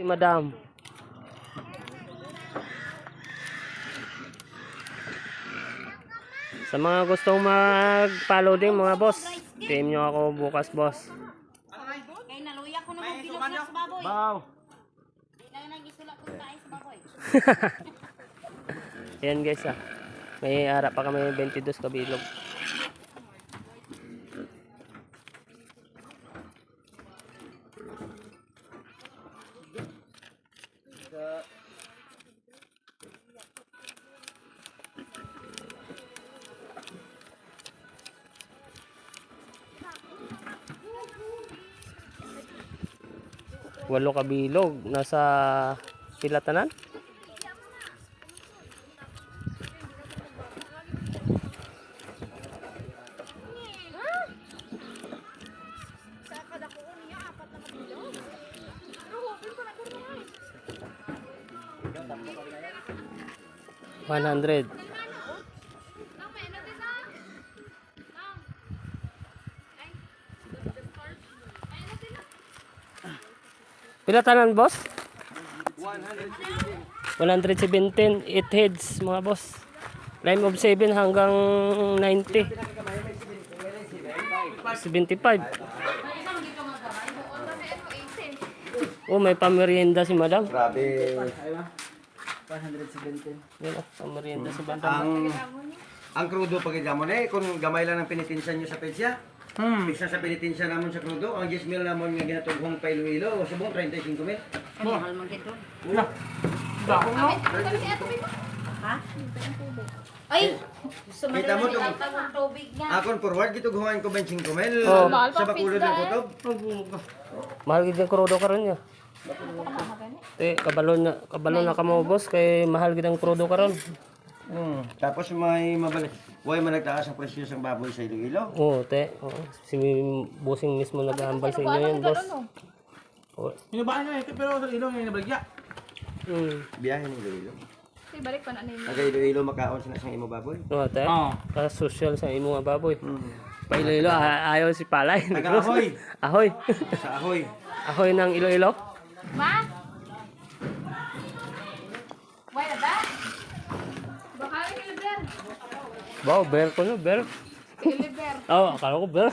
Si Madam. Sa mga gustong mag-follow din mga boss, PM nyo ako bukas boss. Kay naluya ko na magbilog sa baboy. Baw. Kaya nagisula ko tayo sa baboy. Yan guys ah. May harap pa kami 22 kabilog. Walo kabilog nasa Pilatanan. $100. Pilatanan boss? 117, 8 heads mga boss. Lime of 7 hanggang 90. 75. Oh, may pamerienda si Madam. Grabe. 117. Yan oh, pamerienda si Madam. Ang krudo pag mo na kung gamay lang ng pinitinsan nyo sa pesya. Isa sa pinitinsan namon sa krudo, ang 10 mil namon nga ginatughong pa Iloilo, o subong 35 mil. Mahal man gito. Dako mo. Ha? Ay! Gusto mo Kita mo rin itong- ang tubig nga. Akon forward gitughungan ko 25 mil. Oh. Sa bakulod ng kutob. Mahal gid ang krudo karon niya. Kabalo na kamo boss kay mahal gid ang krudo karon. Tapos may mabalik. Way man nagtaas ang presyo sa baboy sa Iloilo. Oo, te. Oo. Si bossing mismo nag-aambal sa inyo yan, boss. Oo. Hinubaan niya pero sa ilong yung nabaligya. Biyahe ng Iloilo. Balik pa na ninyo. Aga Iloilo makaon sa nasang imo baboy. Oo, te. Oo. Para social sa imo nga baboy. Pa Iloilo, ayaw si Palay. Taga-ahoy. Ahoy. Sa ahoy. Ahoy ng Iloilo. Ma? Wala ba? Baka rin iliber. Wow, bear ko na, bear. Iliber. Oo, akala ko bear.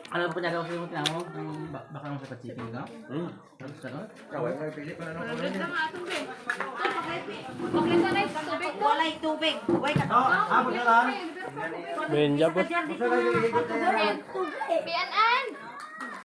Alam po niya daw kayo mo baka mo sa pachiking ka? Tapos ano? Kaway na pili pa na Wala na nga itong ben. Bakit na rin tubig to? Walay tubig. Way ka. Abot na lang. Ben, jab ko. Bianan!